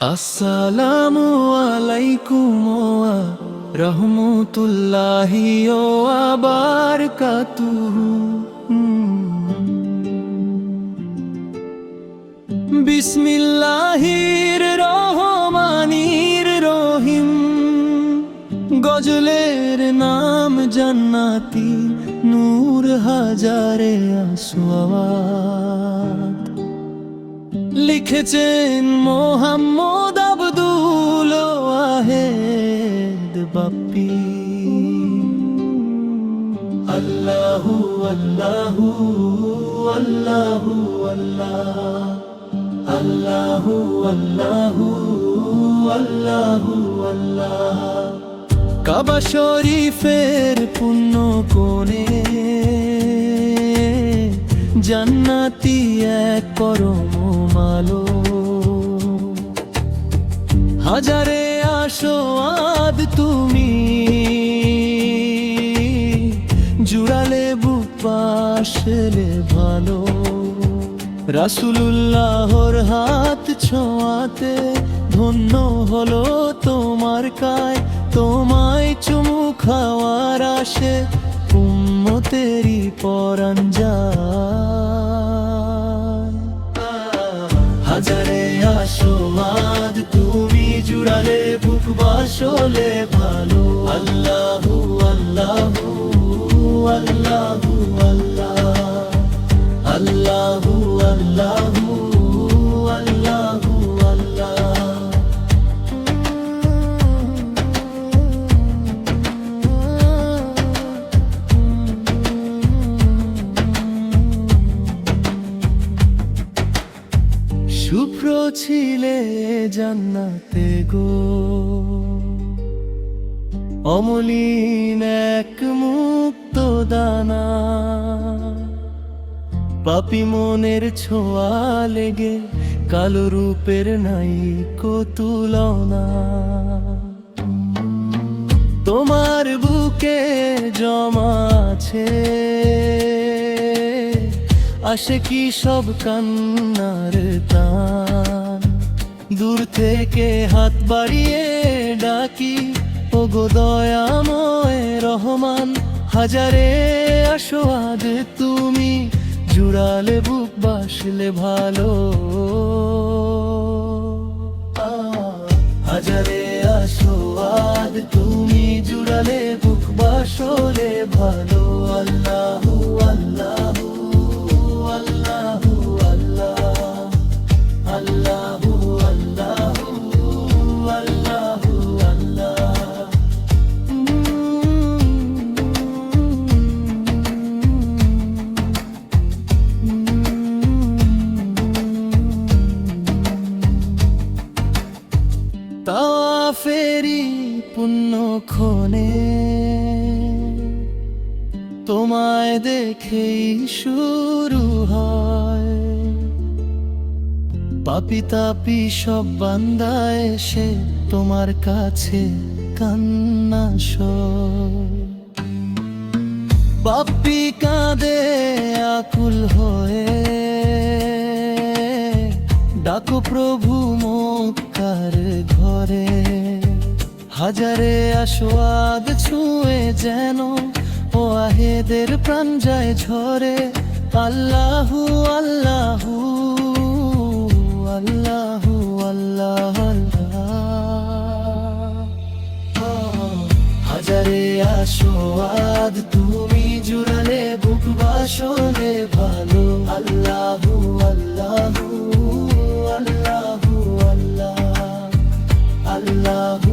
আসসালামু আলাইকুম ওয়া রাহমাতুল্লাহি ওয়া বারাকাতুহু। বিসমিল্লাহির রহমানির রহিম। গজলের নাম জান্নাতি, নূর হাজারে আসওয়াত। লিখেছেন মোহাম্মদ আব্দুল ওয়াহেদ বাপ্পি। আল্লাহু আল্লাহু আল্লাহু আল্লাহ, আল্লাহু আল্লাহু আল্লাহু আল্লাহ। কাবা শরীফের পুণ্য কোণে জান্নাতি এক পরম আলো। হাজারে আসওয়াদ তুমি জুড়ালে বুক পাশলে ভালো। রাসূলুল্লাহর হাত ছোঁয়াতে ধন্য হলো তোমার কায়। তোমায় চুমু খাওয়ার আসে উম্মতেরই পরাণ যায়। হাজারে আসওয়াদ তুমি জুড়ালে বুক বাসলে ভালো। আল্লাহু আল্লাহু আল্লাহু আল্লাহ, আল্লাহু আল্লাহু আল্লাহু আল্লাহ। শুভ্র ছিলে জান্নাতে গো, অমলিন এক মুক্ত দানা। পাপী মনের ছোঁয়া লেগে কালো রূপের নাই কো তুলনা। তোমার বুকে জমা আছে আশিকি সব কান্নার টান। দূর থেকে হাত বাড়িয়ে ডাকি ওগো দয়াময় রহমান। হাজারে আসওয়াদ তুমি জুড়ালে বুক বাসলে ভালো। হাজারে আসওয়াদ তুমি জুড়ালে বুক বাসলে ভালো। আল্লাহু আল্লাহু আল্লাহু আল্লাহ, আল্লাহু আল্লাহু আল্লাহু আল্লাহ। তাওয়াফেরি পুণ্যক্ষণে তোমায় দেখেই শুরু হয়। পাপী তাপী সব বান্দা এসে তোমার কাছে কান্না সয়। বাপ্পি কাঁদে আকুল হয়ে ডাকো প্রভু মক্কার ঘরে। হাজারে আসওয়াদ ছুঁয়ে যেন ওয়াহেদের প্রাণ যায় ঝরে। আল্লাহু আল্লাহু আল্লাহু আল্লাহ আল্লাহ। হাজারে আসওয়াদ তুমি জুড়ালে বুক বাসলে ভালো। আল্লাহু আল্লাহু আল্লাহু আল্লাহ, আল্লাহু